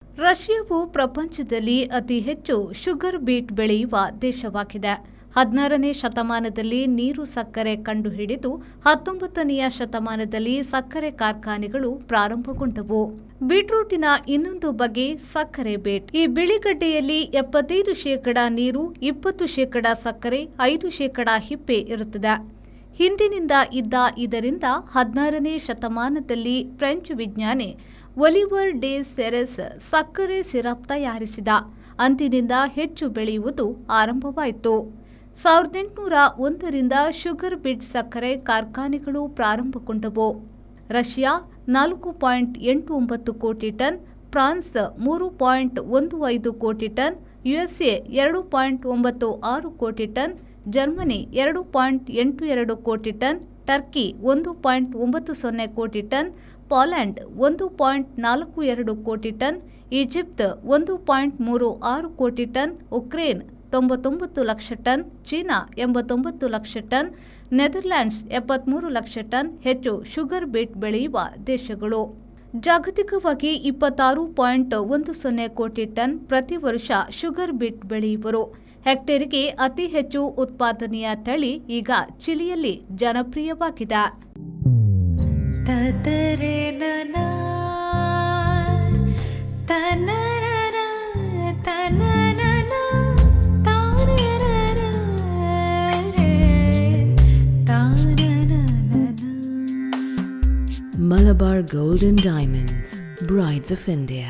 ರಷ್ಯಾವು ಪ್ರಪಂಚದಲ್ಲಿ ಅತಿ ಹೆಚ್ಚು ಶುಗರ್ ಬೀಟ್ ಬೆಳೆಯುವ ದೇಶವಾಗಿದೆ. 16ನೇ ಶತಮಾನದಲ್ಲಿ ನೀರು ಸಕ್ಕರೆ ಕಂಡುಹಿಡಿದು 19ನೆಯ ಶತಮಾನದಲ್ಲಿ ಸಕ್ಕರೆ ಕಾರ್ಖಾನೆಗಳು ಪ್ರಾರಂಭಗೊಂಡವು. ಬೀಟ್ರೂಟಿನ ಇನ್ನೊಂದು ಬಗೆ ಸಕ್ಕರೆ ಬೀಟ್. ಈ ಬಿಳಿಗಡ್ಡೆಯಲ್ಲಿ 75% ನೀರು, 20% ಸಕ್ಕರೆ, 5% ಹಿಪ್ಪೆ ಇರುತ್ತದೆ. ಹಿಂದಿನಿಂದ ಇದ್ದ ಇದರಿಂದ 16ನೇ ಶತಮಾನದಲ್ಲಿ ಫ್ರೆಂಚ್ ವಿಜ್ಞಾನಿ ಒಲಿವರ್ ಡೆ ಸೆರೆಸ್ ಸಕ್ಕರೆ ಸಿರಪ್ ತಯಾರಿಸಿದ. ಅಂದಿನಿಂದ ಹೆಚ್ಚು ಬೆಳೆಯುವುದು ಆರಂಭವಾಯಿತು. 1801ರಿಂದ ಶುಗರ್ ಬೀಟ್ ಸಕ್ಕರೆ ಕಾರ್ಖಾನೆಗಳು ಪ್ರಾರಂಭಗೊಂಡವು. ರಷ್ಯಾ 4.89 ಕೋಟಿ ಟನ್, ಫ್ರಾನ್ಸ್ 3.15 ಕೋಟಿ ಟನ್, ಯುಎಸ್ಎ 2.96 ಕೋಟಿ ಟನ್, ಜರ್ಮನಿ 2.82 ಕೋಟಿ ಟನ್, ಟರ್ಕಿ 1.90 ಕೋಟಿ ಟನ್, ಪೋಲೆಂಡ್ 1.42 ಕೋಟಿ ಟನ್, ಈಜಿಪ್ಟ್ 1.36 ಕೋಟಿ ton, Ukraine 99 lakh ton, China 89 lakh ton, Netherlands 73 lakh ton ಹೆಚ್ಚು ಶುಗರ್ ಬೀಟ್ ಬೆಳೆಯುವ ದೇಶಗಳು. ಜಾಗತಿಕವಾಗಿ 26.10 ಕೋಟಿ ಟನ್ ಪ್ರತಿ ವರ್ಷ ಶುಗರ್ ಬೀಟ್ ಬೆಳೆಯುವರು. ಹೆಕ್ಟೇರಿಗೆ ಅತಿ ಹೆಚ್ಚು ಉತ್ಪಾದನೆಯ ತಳಿ ಈಗ ಚಿಲಿಯಲ್ಲಿ ಜನಪ್ರಿಯವಾಗಿದೆ. Malabar Gold and Diamonds, Brides of India.